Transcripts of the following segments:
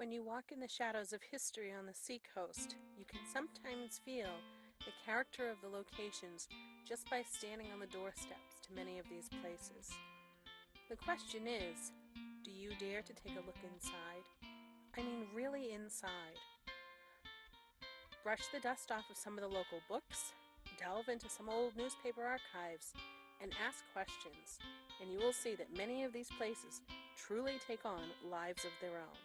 When you walk in the shadows of history on the Seacoast, you can sometimes feel the character of the locations just by standing on the doorsteps to many of these places. The question is, do you dare to take a look inside? I mean, really inside. Brush the dust off of some of the local books, delve into some old newspaper archives, and ask questions, and you will see that many of these places truly take on lives of their own.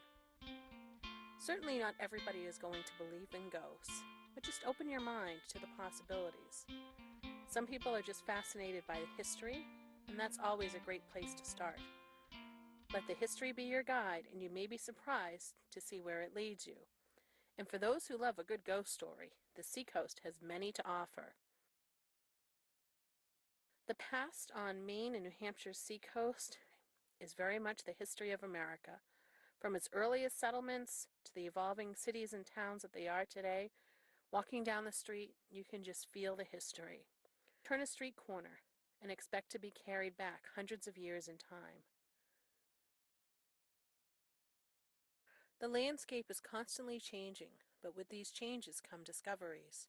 Certainly not everybody is going to believe in ghosts, but just open your mind to the possibilities. Some people are just fascinated by the history, and that's always a great place to start. Let the history be your guide, and you may be surprised to see where it leads you. And for those who love a good ghost story, the Seacoast has many to offer. The past on Maine and New Hampshire's Seacoast is very much the history of America. From its earliest settlements to the evolving cities and towns that they are today, walking down the street, you can just feel the history. Turn a street corner and expect to be carried back hundreds of years in time. The landscape is constantly changing, but with these changes come discoveries.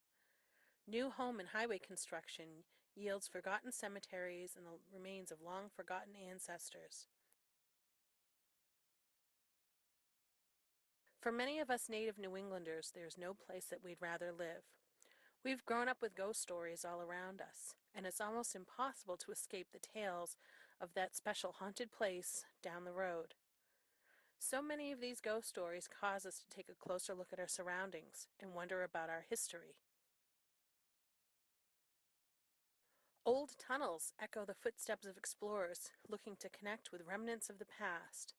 New home and highway construction yields forgotten cemeteries and the remains of long-forgotten ancestors. For many of us native New Englanders, there's no place that we'd rather live. We've grown up with ghost stories all around us, and it's almost impossible to escape the tales of that special haunted place down the road. So many of these ghost stories cause us to take a closer look at our surroundings and wonder about our history. Old tunnels echo the footsteps of explorers looking to connect with remnants of the past.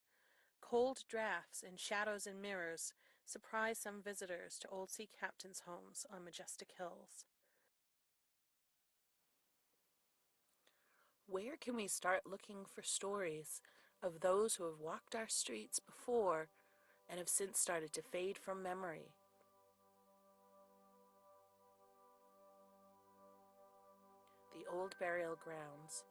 Cold drafts and shadows and mirrors surprise some visitors to old sea captains' homes on majestic hills. Where can we start looking for stories of those who have walked our streets before and have since started to fade from memory? The old burial grounds.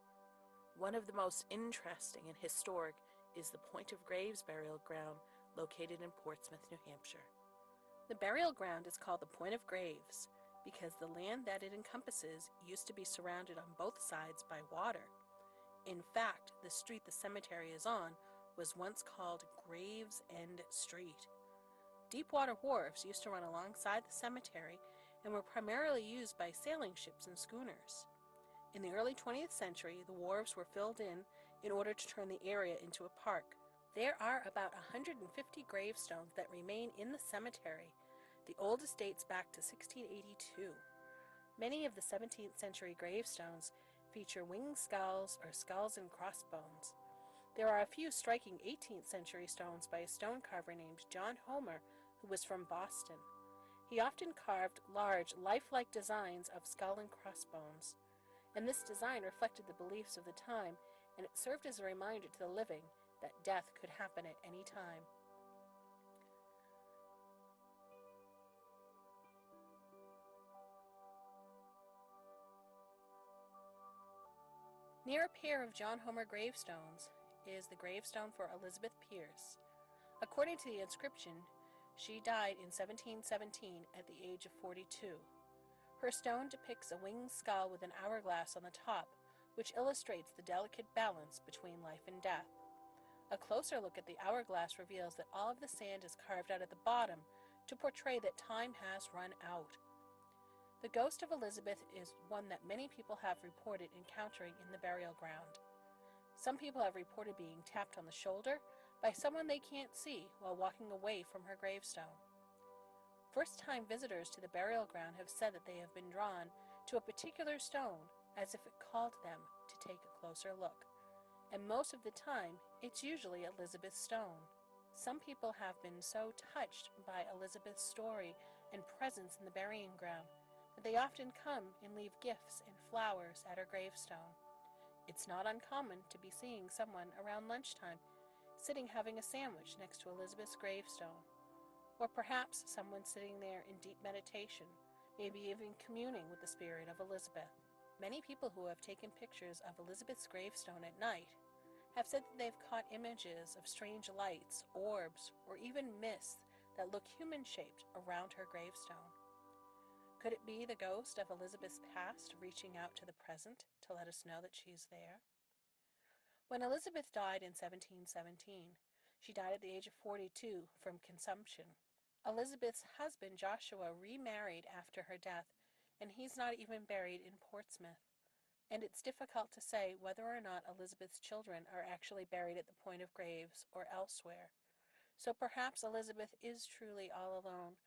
One of the most interesting and historic is the Point of Graves burial ground located in Portsmouth, New Hampshire. The burial ground is called the Point of Graves because the land that it encompasses used to be surrounded on both sides by water. In fact, the street the cemetery is on was once called Graves End Street. Deepwater wharves used to run alongside the cemetery and were primarily used by sailing ships and schooners. In the early 20th century, the wharves were filled in order to turn the area into a park. There are about 150 gravestones that remain in the cemetery. The oldest dates back to 1682. Many of the 17th century gravestones feature winged skulls or skulls and crossbones. There are a few striking 18th century stones by a stone carver named John Homer, who was from Boston. He often carved large, lifelike designs of skull and crossbones, and this design reflected the beliefs of the time, and it served as a reminder to the living that death could happen at any time. Near a pair of John Homer gravestones is the gravestone for Elizabeth Pierce. According to the inscription, she died in 1717 at the age of 42. Her stone depicts a winged skull with an hourglass on the top, which illustrates the delicate balance between life and death. A closer look at the hourglass reveals that all of the sand is carved out at the bottom to portray that time has run out. The ghost of Elizabeth is one that many people have reported encountering in the burial ground. Some people have reported being tapped on the shoulder by someone they can't see while walking away from her gravestone. First-time visitors to the burial ground have said that they have been drawn to a particular stone as if it called them to take a closer look. And most of the time, it's usually Elizabeth's stone. Some people have been so touched by Elizabeth's story and presence in the burying ground that they often come and leave gifts and flowers at her gravestone. It's not uncommon to be seeing someone around lunchtime sitting having a sandwich next to Elizabeth's gravestone. Or perhaps someone sitting there in deep meditation, maybe even communing with the spirit of Elizabeth. Many people who have taken pictures of Elizabeth's gravestone at night have said that they've caught images of strange lights, orbs, or even mists that look human-shaped around her gravestone. Could it be the ghost of Elizabeth's past reaching out to the present to let us know that she's there? When Elizabeth died in 1717, she died at the age of 42 from consumption. Elizabeth's husband Joshua remarried after her death, and he's not even buried in Portsmouth. And it's difficult to say whether or not Elizabeth's children are actually buried at the point of graves or elsewhere. So perhaps Elizabeth is truly all alone,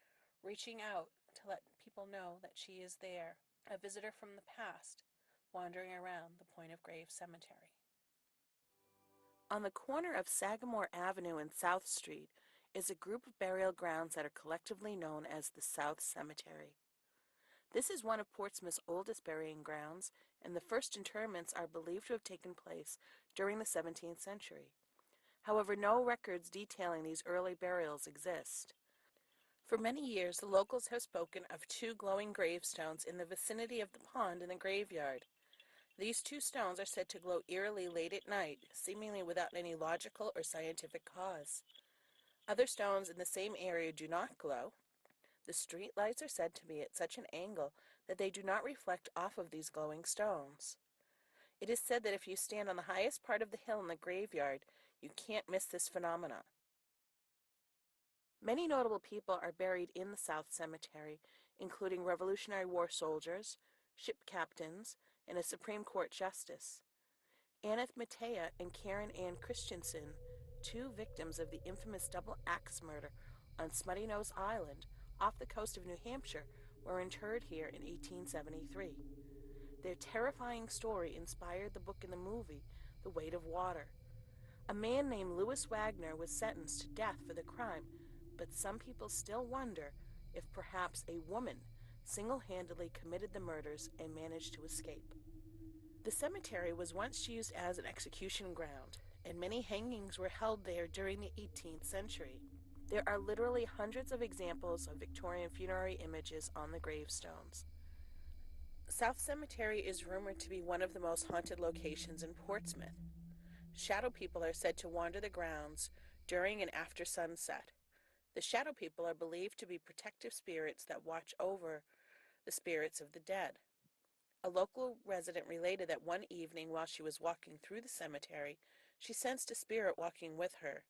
reaching out to let people know that she is there, a visitor from the past, wandering around the Point of Grave Cemetery. On the corner of Sagamore Avenue and South Street is a group of burial grounds that are collectively known as the South Cemetery. This is one of Portsmouth's oldest burying grounds, and the first interments are believed to have taken place during the 17th century. However, no records detailing these early burials exist. For many years, the locals have spoken of two glowing gravestones in the vicinity of the pond in the graveyard. These two stones are said to glow eerily late at night, seemingly without any logical or scientific cause. Other stones in the same area do not glow. The street lights are said to be at such an angle that they do not reflect off of these glowing stones. It is said that if you stand on the highest part of the hill in the graveyard, you can't miss this phenomenon. Many notable people are buried in the South Cemetery, including Revolutionary War soldiers, ship captains, and a Supreme Court justice. Aneth Matea and Karen Ann Christensen, two victims of the infamous double axe murder on Smutty Nose Island, off the coast of New Hampshire, were interred here in 1873. Their terrifying story inspired the book and the movie, The Weight of Water. A man named Louis Wagner was sentenced to death for the crime, but some people still wonder if perhaps a woman single-handedly committed the murders and managed to escape. The cemetery was once used as an execution ground, and many hangings were held there during the 18th century. There are literally hundreds of examples of Victorian funerary images on the gravestones. South Cemetery is rumored to be one of the most haunted locations in Portsmouth. Shadow people are said to wander the grounds during and after sunset. The shadow people are believed to be protective spirits that watch over the spirits of the dead. A local resident related that one evening while she was walking through the cemetery, she sensed a spirit walking with her.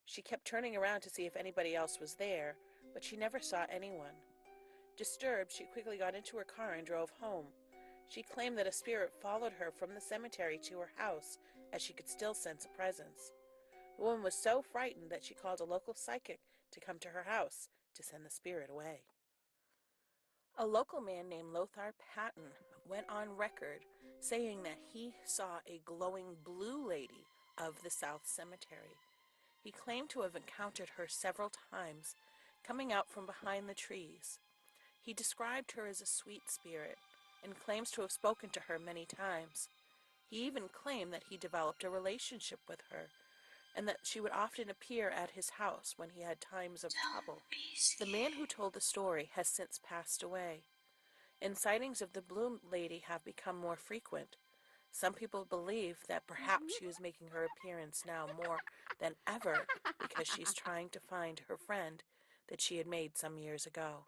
She kept turning around to see if anybody else was there, but she never saw anyone. Disturbed, she quickly got into her car and drove home. She claimed that a spirit followed her from the cemetery to her house, as she could still sense a presence. The woman was so frightened that she called a local psychic to come to her house to send the spirit away. A local man named Lothar Patton went on record saying that he saw a glowing blue lady of the South Cemetery. He claimed to have encountered her several times, coming out from behind the trees. He described her as a sweet spirit and claims to have spoken to her many times. He even claimed that he developed a relationship with her and that she would often appear at his house when he had times of trouble. The man who told the story has since passed away, and sightings of the Blue Lady have become more frequent. Some people believe that perhaps she is making her appearance now more than ever because she's trying to find her friend that she had made some years ago.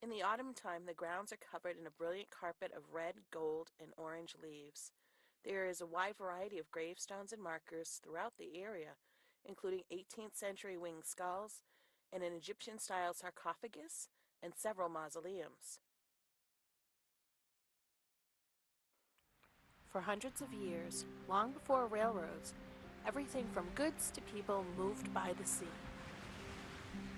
In the autumn time, the grounds are covered in a brilliant carpet of red, gold, and orange leaves. There is a wide variety of gravestones and markers throughout the area, including 18th century winged skulls and an Egyptian-style sarcophagus and several mausoleums. For hundreds of years, long before railroads, everything from goods to people moved by the sea.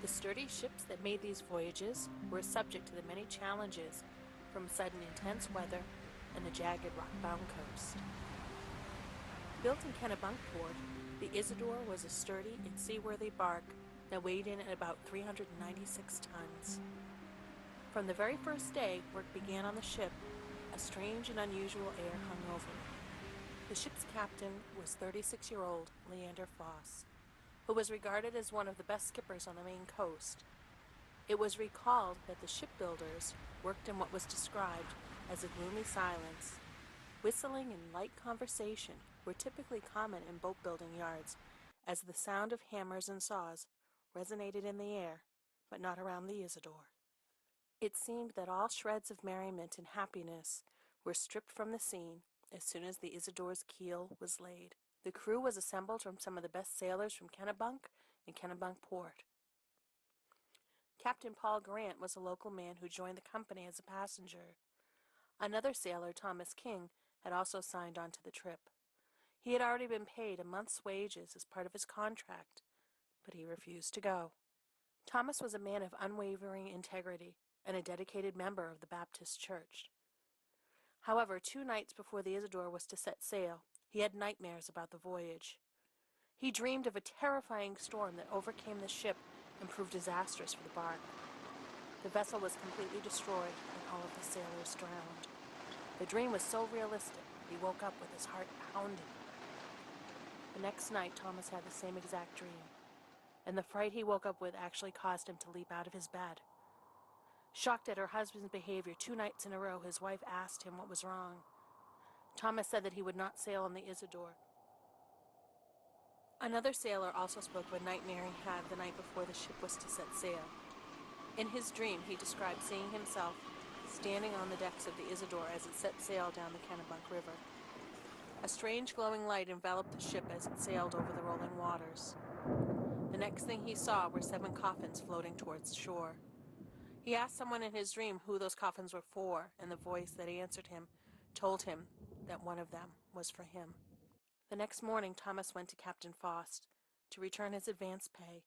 The sturdy ships that made these voyages were subject to the many challenges from sudden intense weather and the jagged rock-bound coast. Built in Kennebunkport, the Isidor was a sturdy and seaworthy bark that weighed in at about 396 tons. From the very first day work began on the ship, a strange and unusual air hung over it. The ship's captain was 36-year-old Leander Foss, who was regarded as one of the best skippers on the Maine coast. It was recalled that the shipbuilders worked in what was described as a gloomy silence, Whistling and light conversation were typically common in boat-building yards, as the sound of hammers and saws resonated in the air, but not around the Isidor. It seemed that all shreds of merriment and happiness were stripped from the scene as soon as the Isidor's keel was laid. The crew was assembled from some of the best sailors from Kennebunk and Kennebunk Port. Captain Paul Grant was a local man who joined the company as a passenger. Another sailor, Thomas King, had also signed on to the trip. He had already been paid a month's wages as part of his contract, but he refused to go. Thomas was a man of unwavering integrity and a dedicated member of the Baptist Church. However, 2 nights before the Isidor was to set sail, he had nightmares about the voyage. He dreamed of a terrifying storm that overcame the ship and proved disastrous for the bark. The vessel was completely destroyed and all of the sailors drowned. The dream was so realistic, he woke up with his heart pounding. The next night, Thomas had the same exact dream, and the fright he woke up with actually caused him to leap out of his bed. Shocked at her husband's behavior 2 nights in a row, his wife asked him what was wrong. Thomas said that he would not sail on the Isidor. Another sailor also spoke of a nightmare he had the night before the ship was to set sail. In his dream, he described seeing himself standing on the decks of the Isidor as it set sail down the Kennebunk River. A strange glowing light enveloped the ship as it sailed over the rolling waters. The next thing he saw were 7 coffins floating towards shore. He asked someone in his dream who those coffins were for, and the voice that answered him told him that one of them was for him. The next morning, Thomas went to Captain Faust to return his advance pay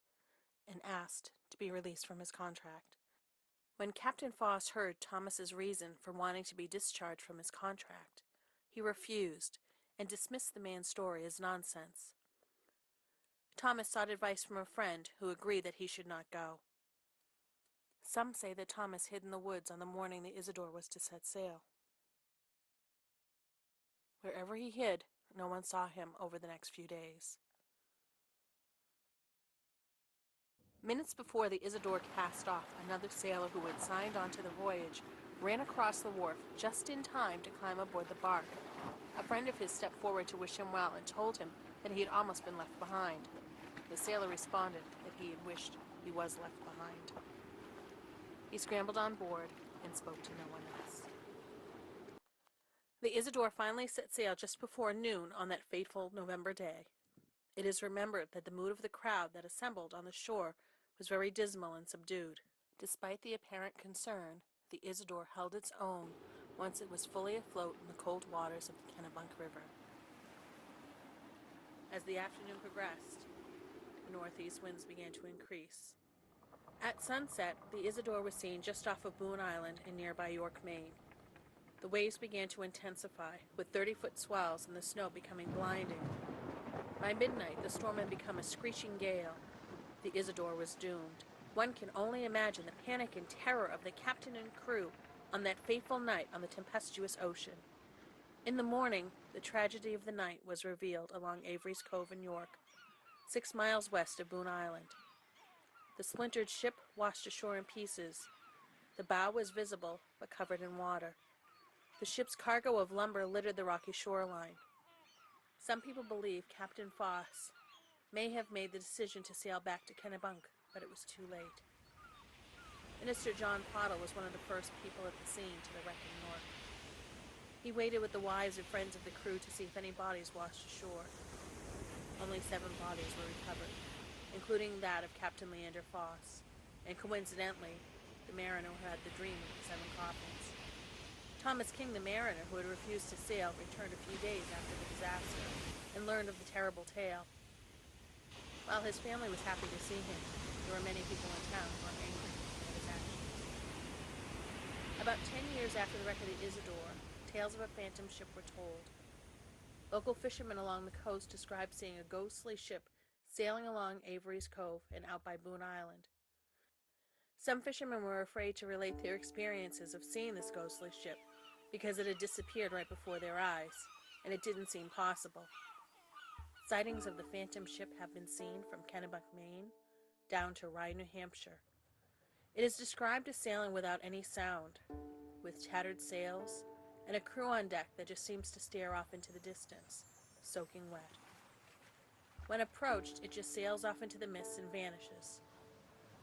and asked to be released from his contract. When Captain Faust heard Thomas's reason for wanting to be discharged from his contract, he refused and dismissed the man's story as nonsense. Thomas sought advice from a friend who agreed that he should not go. Some say that Thomas hid in the woods on the morning the Isidor was to set sail. Wherever he hid, no one saw him over the next few days. Minutes before the Isidor cast off, another sailor who had signed on to the voyage ran across the wharf just in time to climb aboard the bark. A friend of his stepped forward to wish him well and told him that he had almost been left behind. The sailor responded that he had wished he was left behind. He scrambled on board and spoke to no one else. The Isidor finally set sail just before noon on that fateful November day. It is remembered that the mood of the crowd that assembled on the shore was very dismal and subdued. Despite the apparent concern, the Isidor held its own once it was fully afloat in the cold waters of the Kennebunk River. As the afternoon progressed, northeast winds began to increase. At sunset, the Isidor was seen just off of Boone Island in nearby York, Maine. The waves began to intensify, with 30-foot swells and the snow becoming blinding. By midnight, the storm had become a screeching gale. The Isidor was doomed. One can only imagine the panic and terror of the captain and crew on that fateful night on the tempestuous ocean. In the morning, the tragedy of the night was revealed along Avery's Cove in York, 6 miles west of Boone Island. The splintered ship washed ashore in pieces. The bow was visible, but covered in water. The ship's cargo of lumber littered the rocky shoreline. Some people believe Captain Foss may have made the decision to sail back to Kennebunk, but it was too late. Minister John Pottle was one of the first people at the scene to the wreck in York. He waited with the wives and friends of the crew to see if any bodies washed ashore. Only 7 bodies were recovered, including that of Captain Leander Foss, and coincidentally, the mariner who had the dream of the 7 coffins. Thomas King, the mariner who had refused to sail, returned a few days after the disaster and learned of the terrible tale. While his family was happy to see him, there were many people in town who were angry at his actions. About 10 years after the wreck of the Isidor, tales of a phantom ship were told. Local fishermen along the coast described seeing a ghostly ship sailing along Avery's Cove and out by Boone Island. Some fishermen were afraid to relate their experiences of seeing this ghostly ship because it had disappeared right before their eyes, and it didn't seem possible. Sightings of the phantom ship have been seen from Kennebunk, Maine, down to Rye, New Hampshire. It is described as sailing without any sound, with tattered sails and a crew on deck that just seems to stare off into the distance, soaking wet. When approached, it just sails off into the mist and vanishes.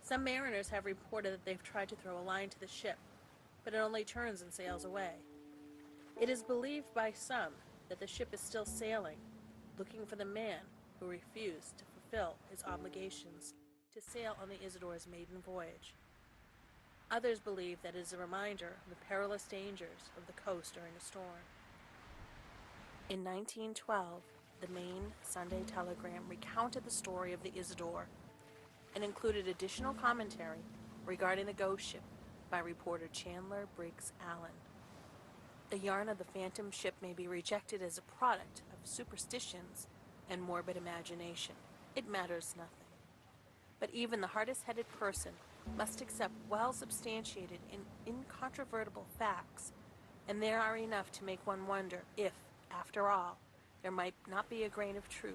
Some mariners have reported that they've tried to throw a line to the ship, but it only turns and sails away. It is believed by some that the ship is still sailing, looking for the man who refused to fulfill his obligations to sail on the Isidor's maiden voyage. Others believe that it is a reminder of the perilous dangers of the coast during a storm. In 1912, the Maine Sunday Telegram recounted the story of the Isidor and included additional commentary regarding the ghost ship by reporter Chandler Briggs Allen. The yarn of the phantom ship may be rejected as a product of superstitions and morbid imagination. It matters nothing. But even the hardest-headed person must accept well-substantiated and incontrovertible facts, and there are enough to make one wonder if, after all, there might not be a grain of truth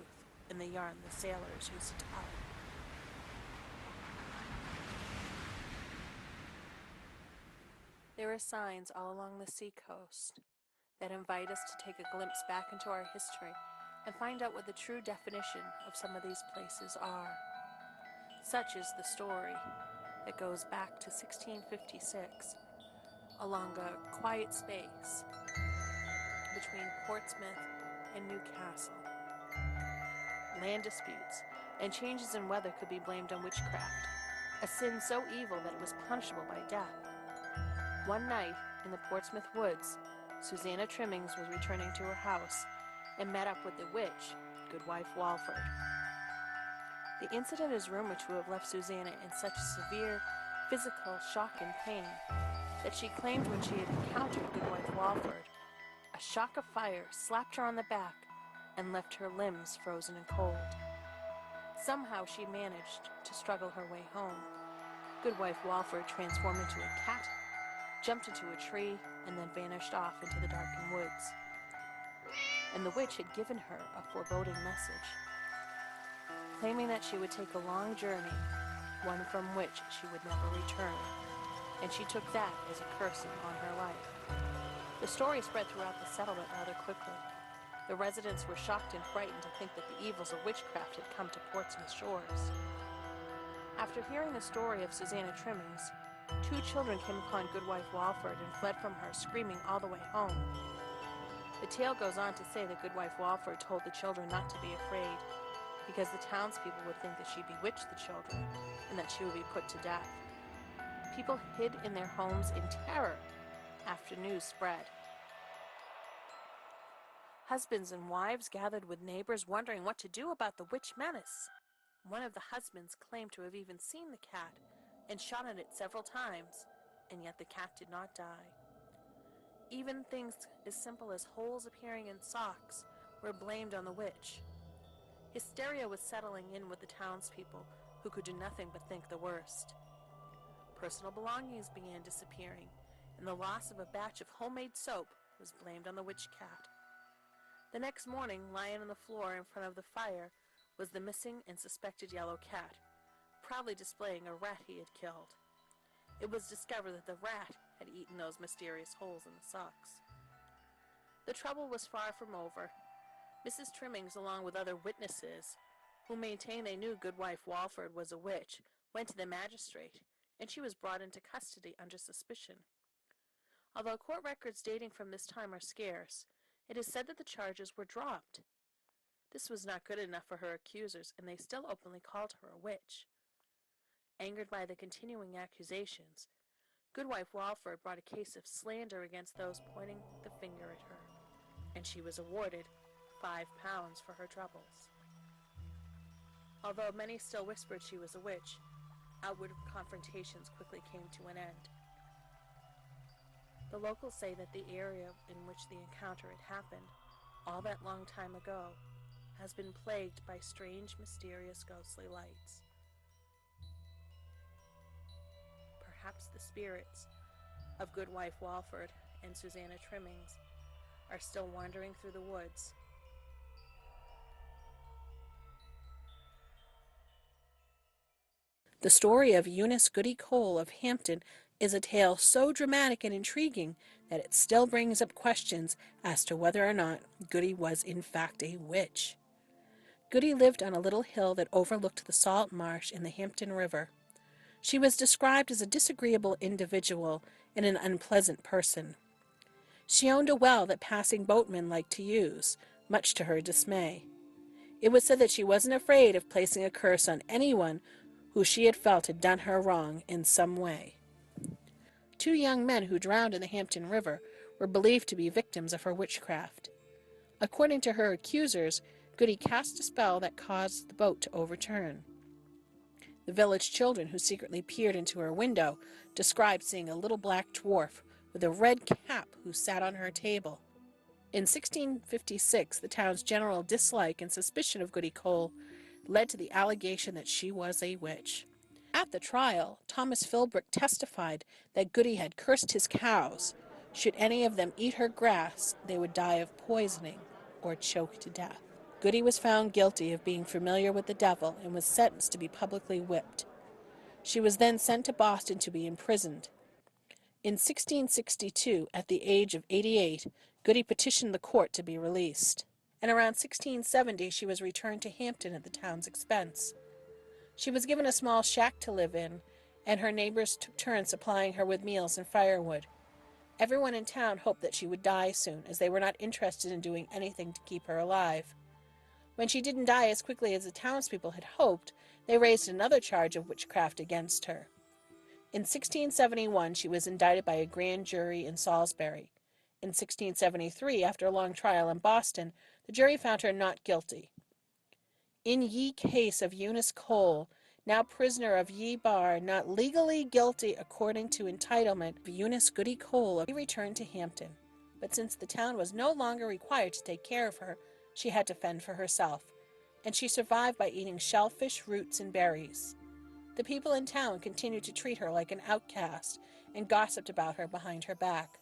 in the yarn the sailors used to tell. There are signs all along the seacoast that invite us to take a glimpse back into our history and find out what the true definition of some of these places are. Such is the story that goes back to 1656 along a quiet space between Portsmouth and Newcastle. Land disputes and changes in weather could be blamed on witchcraft, a sin so evil that it was punishable by death. One night in the Portsmouth woods, Susanna Trimmings was returning to her house and met up with the witch, Goodwife Walford. The incident is rumored to have left Susanna in such severe physical shock and pain that she claimed when she had encountered Goodwife Walford, a shock of fire slapped her on the back and left her limbs frozen and cold. Somehow she managed to struggle her way home. Goodwife Walford transformed into a cat, jumped into a tree, and then vanished off into the darkened woods. And the witch had given her a foreboding message, claiming that she would take a long journey, one from which she would never return, and she took that as a curse upon her life. The story spread throughout the settlement rather quickly. The residents were shocked and frightened to think that the evils of witchcraft had come to Portsmouth shores. After hearing the story of Susanna Trimmings, 2 children came upon Goodwife Walford and fled from her, screaming all the way home. The tale goes on to say that Goodwife Walford told the children not to be afraid, because the townspeople would think that she bewitched the children and that she would be put to death. People hid in their homes in terror after news spread. Husbands and wives gathered with neighbors wondering what to do about the witch menace. One of the husbands claimed to have even seen the cat and shot at it several times, and yet the cat did not die. Even things as simple as holes appearing in socks were blamed on the witch. Hysteria was settling in with the townspeople, who could do nothing but think the worst. Personal belongings began disappearing, and the loss of a batch of homemade soap was blamed on the witch cat. The next morning, lying on the floor in front of the fire was the missing and suspected yellow cat, proudly displaying a rat he had killed. It was discovered that the rat had eaten those mysterious holes in the socks. The trouble was far from over. Mrs. Trimmings, along with other witnesses, who maintained they knew Goodwife Walford was a witch, went to the magistrate, and she was brought into custody under suspicion. Although court records dating from this time are scarce, it is said that the charges were dropped. This was not good enough for her accusers, and they still openly called her a witch. Angered by the continuing accusations, Goodwife Walford brought a case of slander against those pointing the finger at her, and she was awarded £5 for her troubles. Although many still whispered she was a witch, outward confrontations quickly came to an end. The locals say that the area in which the encounter had happened, all that long time ago, has been plagued by strange, mysterious, ghostly lights. Perhaps the spirits of Goodwife Walford and Susanna Trimmings are still wandering through the woods. The story of Eunice Goody Cole of Hampton is a tale so dramatic and intriguing that it still brings up questions as to whether or not Goody was in fact a witch. Goody lived on a little hill that overlooked the salt marsh in the Hampton River. She was described as a disagreeable individual and an unpleasant person. She owned a well that passing boatmen liked to use, much to her dismay. It was said that she wasn't afraid of placing a curse on anyone who she had felt had done her wrong in some way. 2 young men who drowned in the Hampton River were believed to be victims of her witchcraft. According to her accusers, Goody cast a spell that caused the boat to overturn. The village children who secretly peered into her window described seeing a little black dwarf with a red cap who sat on her table. In 1656, the town's general dislike and suspicion of Goody Cole led to the allegation that she was a witch. At the trial, Thomas Philbrick testified that Goody had cursed his cows. Should any of them eat her grass, they would die of poisoning or choke to death. Goody was found guilty of being familiar with the devil and was sentenced to be publicly whipped. She was then sent to Boston to be imprisoned. In 1662, at the age of 88, Goody petitioned the court to be released. And around 1670, she was returned to Hampton at the town's expense. She was given a small shack to live in, and her neighbors took turns supplying her with meals and firewood. Everyone in town hoped that she would die soon, as they were not interested in doing anything to keep her alive. When she didn't die as quickly as the townspeople had hoped, they raised another charge of witchcraft against her. In 1671, she was indicted by a grand jury in Salisbury. In 1673, after a long trial in Boston, the jury found her not guilty. In ye case of Eunice Cole, now prisoner of ye bar, not legally guilty according to entitlement, of Eunice Goody Cole, she returned to Hampton. But since the town was no longer required to take care of her, she had to fend for herself, and she survived by eating shellfish, roots, and berries. The people in town continued to treat her like an outcast and gossiped about her behind her back.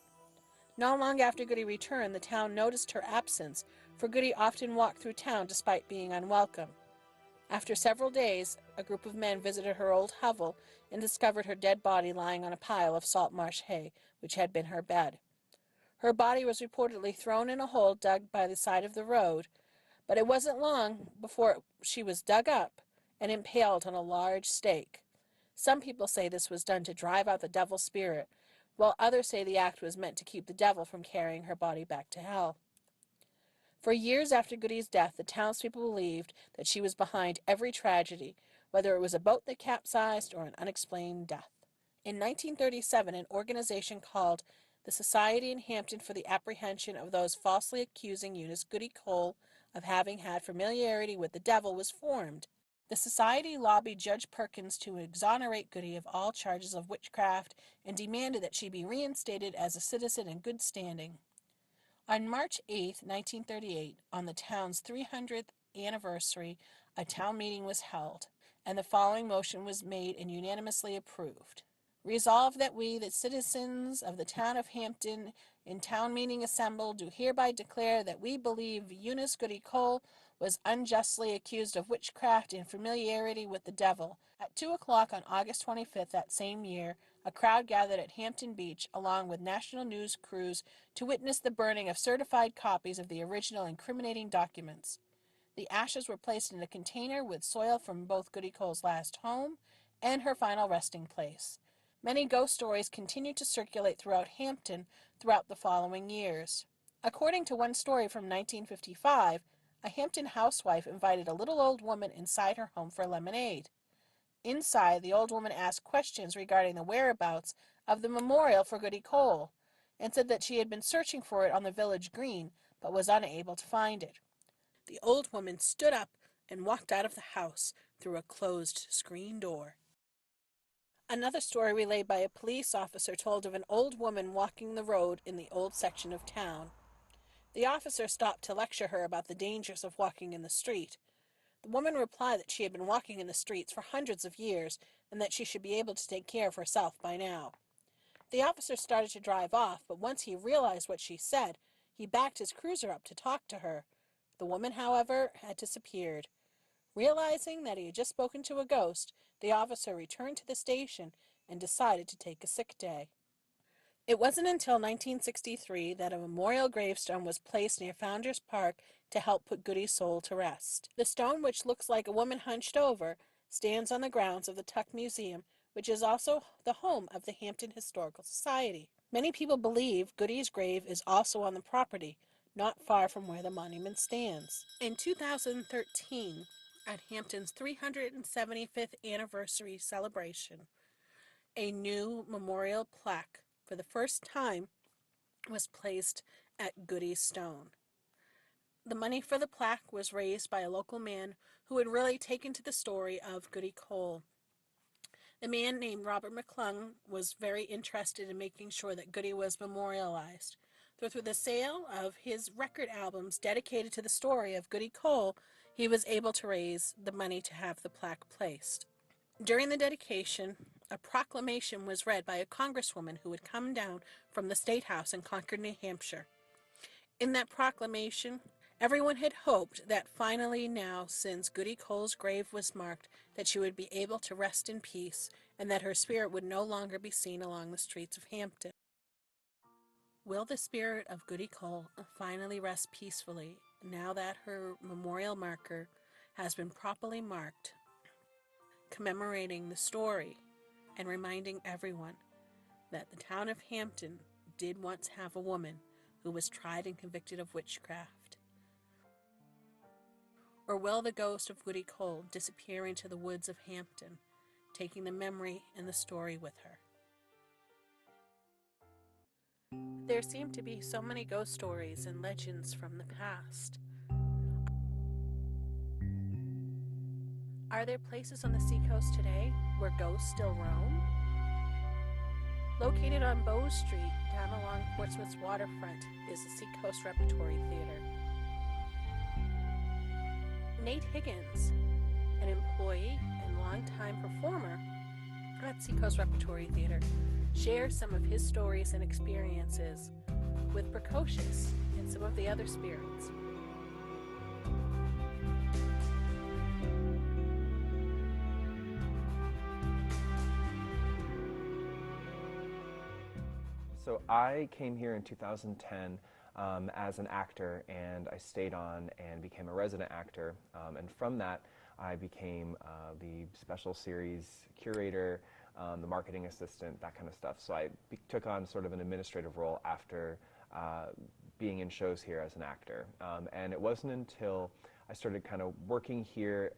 Not long after Goody returned, the town noticed her absence, for Goody often walked through town despite being unwelcome. After several days, a group of men visited her old hovel and discovered her dead body lying on a pile of salt marsh hay, which had been her bed. Her body was reportedly thrown in a hole dug by the side of the road, but it wasn't long before she was dug up and impaled on a large stake. Some people say this was done to drive out the devil spirit, while others say the act was meant to keep the devil from carrying her body back to hell. For years after Goody's death, the townspeople believed that she was behind every tragedy, whether it was a boat that capsized or an unexplained death. In 1937, an organization called the Society in Hampton for the Apprehension of Those Falsely Accusing Eunice Goody Cole of having had familiarity with the devil was formed. The society lobbied Judge Perkins to exonerate Goody of all charges of witchcraft and demanded that she be reinstated as a citizen in good standing. On March 8, 1938, on the town's 300th anniversary, a town meeting was held, and the following motion was made and unanimously approved. Resolved that we, the citizens of the town of Hampton, in town meeting assembled, do hereby declare that we believe Eunice Goody Cole was unjustly accused of witchcraft and familiarity with the devil. At 2 o'clock on August 25th that same year, a crowd gathered at Hampton Beach, along with national news crews, to witness the burning of certified copies of the original incriminating documents. The ashes were placed in a container with soil from both Goody Cole's last home and her final resting place. Many ghost stories continued to circulate throughout Hampton throughout the following years. According to one story from 1955, a Hampton housewife invited a little old woman inside her home for lemonade. Inside, the old woman asked questions regarding the whereabouts of the memorial for Goody Cole, and said that she had been searching for it on the village green, but was unable to find it. The old woman stood up and walked out of the house through a closed screen door. Another story relayed by a police officer told of an old woman walking the road in the old section of town. The officer stopped to lecture her about the dangers of walking in the street. The woman replied that she had been walking in the streets for hundreds of years and that she should be able to take care of herself by now. The officer started to drive off, but once he realized what she said, he backed his cruiser up to talk to her. The woman, however, had disappeared. Realizing that he had just spoken to a ghost, the officer returned to the station and decided to take a sick day. It wasn't until 1963 that a memorial gravestone was placed near Founders Park to help put Goody's soul to rest. The stone, which looks like a woman hunched over, stands on the grounds of the Tuck Museum, which is also the home of the Hampton Historical Society. Many people believe Goody's grave is also on the property, not far from where the monument stands. In 2013, at Hampton's 375th anniversary celebration, a new memorial plaque for the first time was placed at Goody's stone. The money for the plaque was raised by a local man who had really taken to the story of Goody Cole. The man named Robert McClung was very interested in making sure that Goody was memorialized. Through the sale of his record albums dedicated to the story of Goody Cole, he was able to raise the money to have the plaque placed. During the dedication, a proclamation was read by a congresswoman who had come down from the State House in Concord, New Hampshire. In that proclamation, everyone had hoped that finally now, since Goody Cole's grave was marked, that she would be able to rest in peace and that her spirit would no longer be seen along the streets of Hampton. Will the spirit of Goody Cole finally rest peacefully now that her memorial marker has been properly marked, commemorating the story and reminding everyone that the town of Hampton did once have a woman who was tried and convicted of witchcraft? Or will the ghost of Goody Cole disappear into the woods of Hampton, taking the memory and the story with her? There seem to be so many ghost stories and legends from the past. Are there places on the Seacoast today where ghosts still roam? Located on Bow Street, down along Portsmouth's waterfront, is the Seacoast Repertory Theater. Nate Higgins, an employee and longtime performer at Seacoast Repertory Theater, shares some of his stories and experiences with Precocious and some of the other spirits. So I came here in 2010 as an actor, and I stayed on and became a resident actor. And from that, I became the special series curator, the marketing assistant, that kind of stuff. So I took on sort of an administrative role after being in shows here as an actor. And it wasn't until I started kind of working here,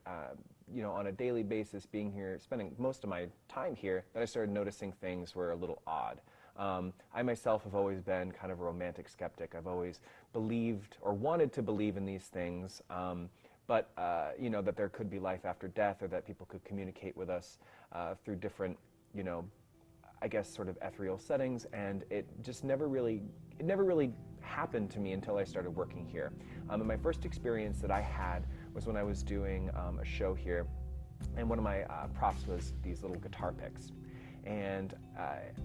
you know, on a daily basis, being here, spending most of my time here, that I started noticing things were a little odd. I myself have always been kind of a romantic skeptic. I've always believed or wanted to believe in these things, but you know, that there could be life after death, or that people could communicate with us through different, you know, I guess sort of ethereal settings, and it just never really happened to me until I started working here. And my first experience that I had was when I was doing a show here, and one of my props was these little guitar picks. And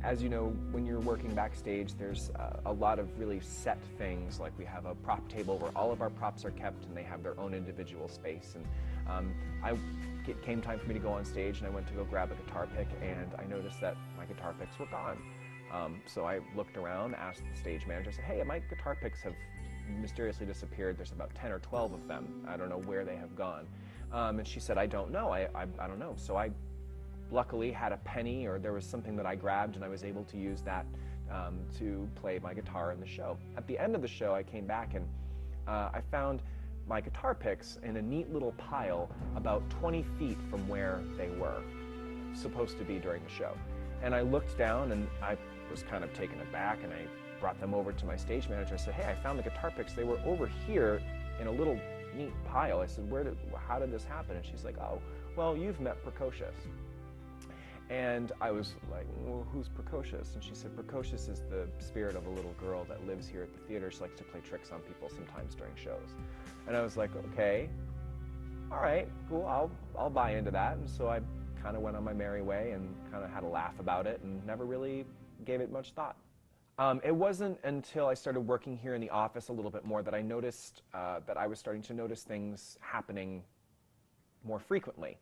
as you know, when you're working backstage, there's a lot of really set things, like we have a prop table where all of our props are kept and they have their own individual space. And it came time for me to go on stage, and I went to go grab a guitar pick, and I noticed that my guitar picks were gone. So I looked around, asked the stage manager, I said, hey, my guitar picks have mysteriously disappeared. There's about 10 or 12 of them. I don't know where they have gone. And she said, I don't know. I don't know. So I luckily had a penny, or there was something that I grabbed, and I was able to use that to play my guitar in the show. At the end of the show, I came back and I found my guitar picks in a neat little pile about 20 feet from where they were supposed to be during the show. And I looked down, and I was kind of taken aback, and I brought them over to my stage manager. I said, hey, I found the guitar picks. They were over here in a little neat pile. I said, how did this happen? And she's like, oh, well, you've met Precocious. And I was like, well, who's Precocious? And she said, Precocious is the spirit of a little girl that lives here at the theater. She likes to play tricks on people sometimes during shows. And I was like, okay, all right, cool, I'll buy into that. And so I kind of went on my merry way and kind of had a laugh about it and never really gave it much thought. It wasn't until I started working here in the office a little bit more that I noticed that I was starting to notice things happening more frequently.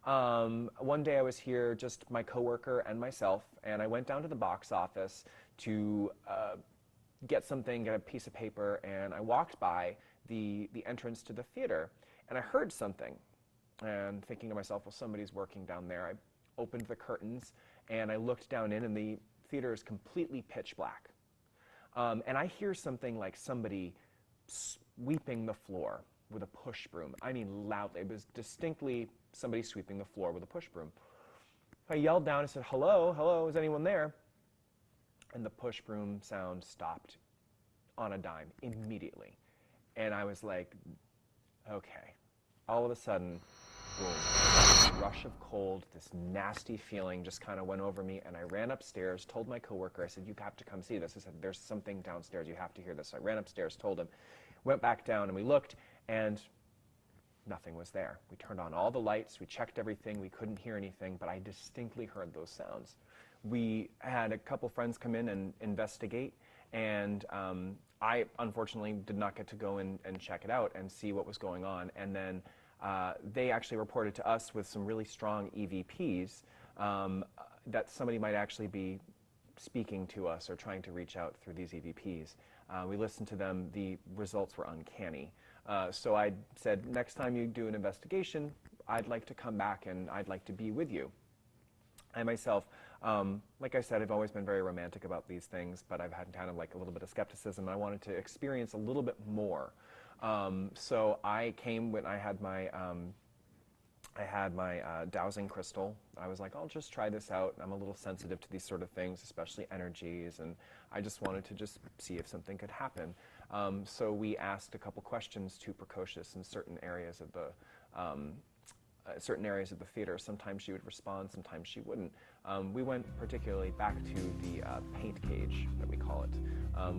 One day I was here, just my coworker and myself, and I went down to the box office to get something, get a piece of paper, and I walked by the entrance to the theater, and I heard something, and thinking to myself, well, somebody's working down there. I opened the curtains, and I looked down in, and the theater is completely pitch black. And I hear something like somebody sweeping the floor with a push broom. I mean, loudly. It was distinctly somebody sweeping the floor with a push broom. I yelled down and said, hello, hello, is anyone there? And the push broom sound stopped on a dime immediately. And I was like, okay. All of a sudden, boom, this rush of cold, this nasty feeling just kind of went over me, and I ran upstairs, told my coworker, I said, you have to come see this. I said, there's something downstairs, you have to hear this. So I ran upstairs, told him, went back down, and we looked, and nothing was there. We turned on all the lights, we checked everything, we couldn't hear anything, but I distinctly heard those sounds. We had a couple friends come in and investigate, and I unfortunately did not get to go in and check it out and see what was going on. And then they actually reported to us with some really strong EVPs that somebody might actually be speaking to us or trying to reach out through these EVPs. We listened to them. The results were uncanny. So I said, next time you do an investigation, I'd like to come back and I'd like to be with you. I myself, like I said, I've always been very romantic about these things, but I've had kind of like a little bit of skepticism, and I wanted to experience a little bit more. So I came when I had my dowsing crystal. I was like, I'll just try this out. I'm a little sensitive to these sort of things, especially energies, and I just wanted to just see if something could happen. So we asked a couple questions to Precocious in certain areas of the theater. Sometimes she would respond, sometimes she wouldn't. We went particularly back to the paint cage, that we call it,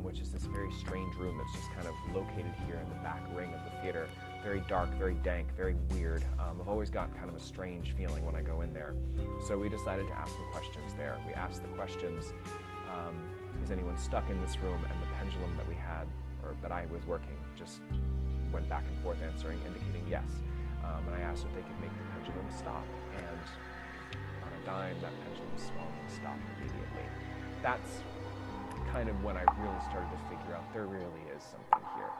which is this very strange room that's just kind of located here in the back ring of the theater. Very dark, very dank, very weird. I've always got kind of a strange feeling when I go in there. So we decided to ask some questions there. We asked the questions, is anyone stuck in this room? And the pendulum that we had, or that I was working, just went back and forth answering, indicating yes. And I asked if they could make the pendulum stop, and on a dime, that pendulum swung and stopped immediately. That's kind of when I really started to figure out there really is something here.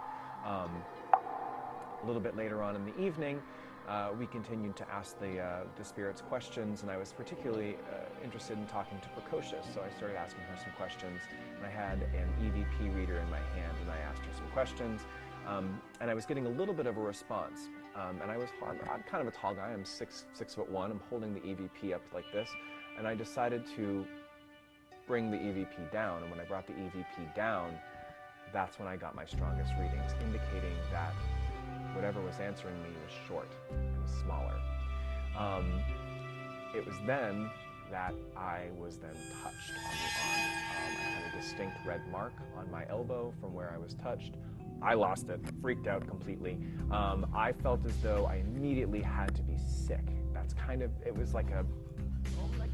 A little bit later on in the evening, we continued to ask the spirits questions, and I was particularly interested in talking to Precocious, so I started asking her some questions, and I had an EVP reader in my hand, and I asked her some questions. And I was getting a little bit of a response. And I'm kind of a tall guy. I'm 6'1". I'm holding the EVP up like this. And I decided to bring the EVP down. And when I brought the EVP down, that's when I got my strongest readings, indicating that whatever was answering me was short and smaller. It was then that I was then touched on the arm. I had a distinct red mark on my elbow from where I was touched. I lost it, freaked out completely. I felt as though I immediately had to be sick. That's kind of, it was like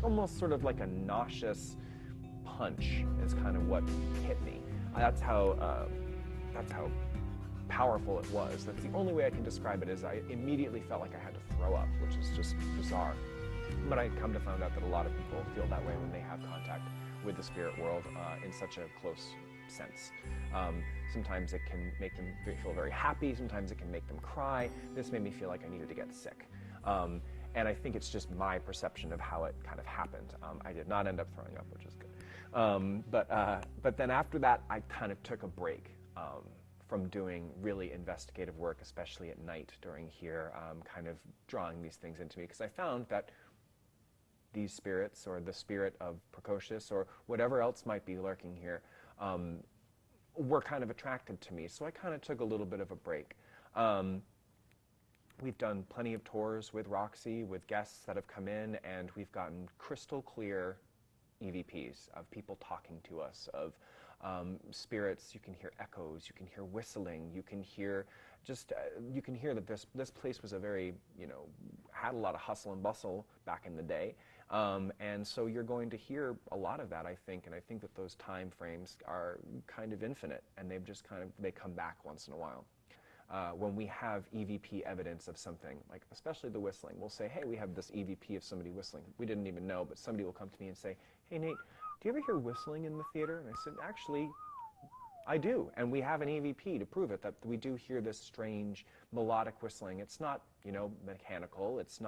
almost sort of like a nauseous punch is kind of what hit me. That's how powerful it was. That's the only way I can describe it, is I immediately felt like I had to throw up, which is just bizarre. But I come to find out that a lot of people feel that way when they have contact with the spirit world in such a close sense. Sometimes it can make them feel very happy, sometimes it can make them cry. This made me feel like I needed to get sick. And I think it's just my perception of how it kind of happened. I did not end up throwing up, which is good. But then after that, I kind of took a break from doing really investigative work, especially at night during here, kind of drawing these things into me, because I found that these spirits, or the spirit of Precocious, or whatever else might be lurking here, were kind of attracted to me. So I kind of took a little bit of a break. We've done plenty of tours with Roxie, with guests that have come in, and we've gotten crystal clear EVPs of people talking to us, of spirits. You can hear echoes, you can hear whistling, you can hear you can hear that this place was a very, had a lot of hustle and bustle back in the day. And so you're going to hear a lot of that, I think, and I think that those time frames are kind of infinite, and they come back once in a while. When we have EVP evidence of something, like especially the whistling, we'll say, hey, we have this EVP of somebody whistling. We didn't even know, but somebody will come to me and say, hey, Nate, do you ever hear whistling in the theater? And I said, actually, I do, and we have an EVP to prove it, that we do hear this strange melodic whistling. It's not, mechanical, it's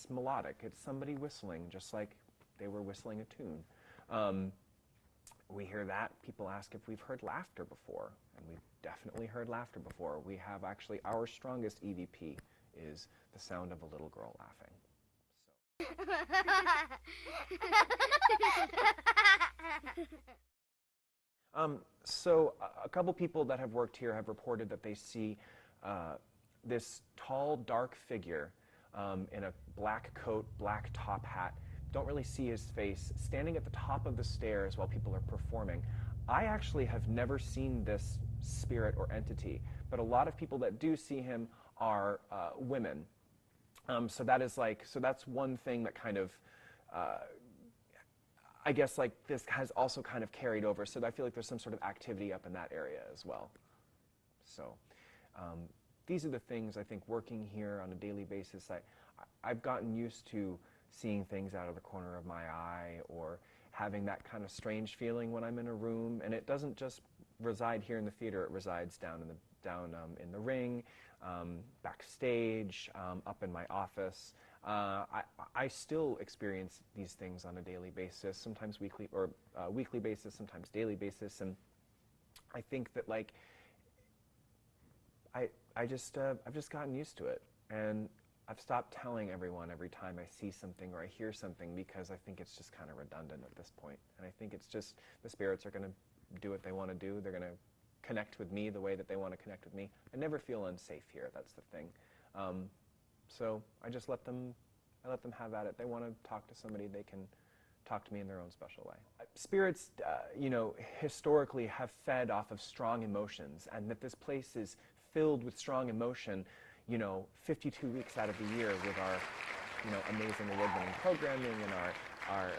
melodic. It's somebody whistling, just like they were whistling a tune. We hear that. People ask if we've heard laughter before, and we've definitely heard laughter before. We have actually, our strongest EVP is the sound of a little girl laughing. So a couple people that have worked here have reported that they see this tall, dark figure in a black coat, black top hat. Don't really see his face, standing at the top of the stairs while people are performing. I actually have never seen this spirit or entity, but a lot of people that do see him are women. So that's one thing that kind of, I guess like this has also kind of carried over. So I feel like there's some sort of activity up in that area as well. So these are the things I think working here on a daily basis. I've gotten used to seeing things out of the corner of my eye, or having that kind of strange feeling when I'm in a room. And it doesn't just reside here in the theater, it resides down in the ring, backstage, up in my office. I still experience these things on a daily basis, sometimes weekly basis, sometimes daily basis. And I think that like, I've just gotten used to it. And I've stopped telling everyone every time I see something or I hear something, because I think it's just kind of redundant at this point. And I think it's just the spirits are going to do what they want to do. They're going to connect with me the way that they want to connect with me. I never feel unsafe here. That's the thing. So I just let them have at it. They want to talk to somebody, they can talk to me in their own special way. Spirits, historically have fed off of strong emotions, and that this place is filled with strong emotion, 52 weeks out of the year with our, amazing award-winning programming and our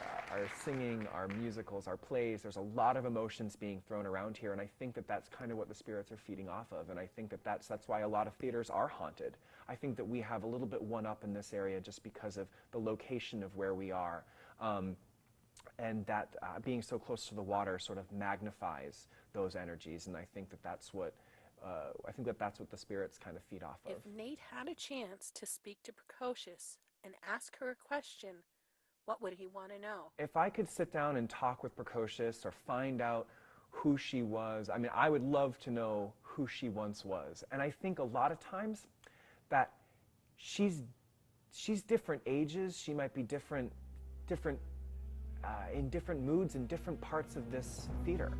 singing, our musicals, our plays. There's a lot of emotions being thrown around here, and I think that that's kind of what the spirits are feeding off of, and I think that that's why a lot of theaters are haunted. I think that we have a little bit one-up in this area just because of the location of where we are, and that being so close to the water sort of magnifies those energies, and I think that that's what the spirits kind of feed off of. If Nate had a chance to speak to Precocious and ask her a question, what would he want to know? If I could sit down and talk with Precocious or find out who she was, I mean, I would love to know who she once was. And I think a lot of times that she's different ages. She might be different in different moods in different parts of this theater.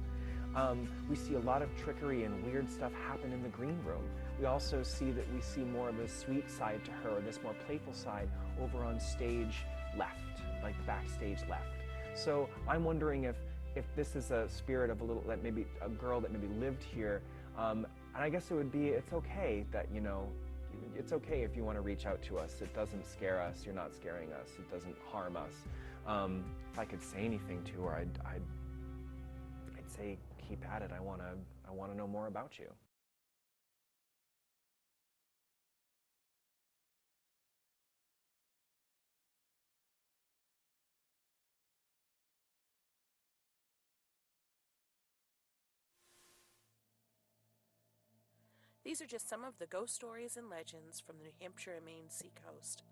We see a lot of trickery and weird stuff happen in the green room. We also see that we see more of a sweet side to her, this more playful side over on stage left, like backstage left. So I'm wondering if this is a spirit of maybe a girl that maybe lived here, and I guess it's okay that, it's okay if you want to reach out to us. It doesn't scare us. You're not scaring us. It doesn't harm us. If I could say anything to her, I'd say, keep at it. I want to know more about you. These are just some of the ghost stories and legends from the New Hampshire and Maine Seacoast.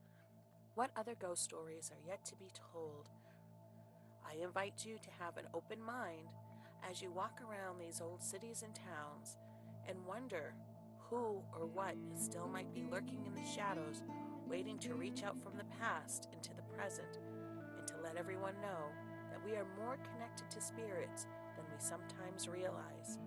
What other ghost stories are yet to be told? I invite you to have an open mind as you walk around these old cities and towns and wonder who or what still might be lurking in the shadows, waiting to reach out from the past into the present, and to let everyone know that we are more connected to spirits than we sometimes realize.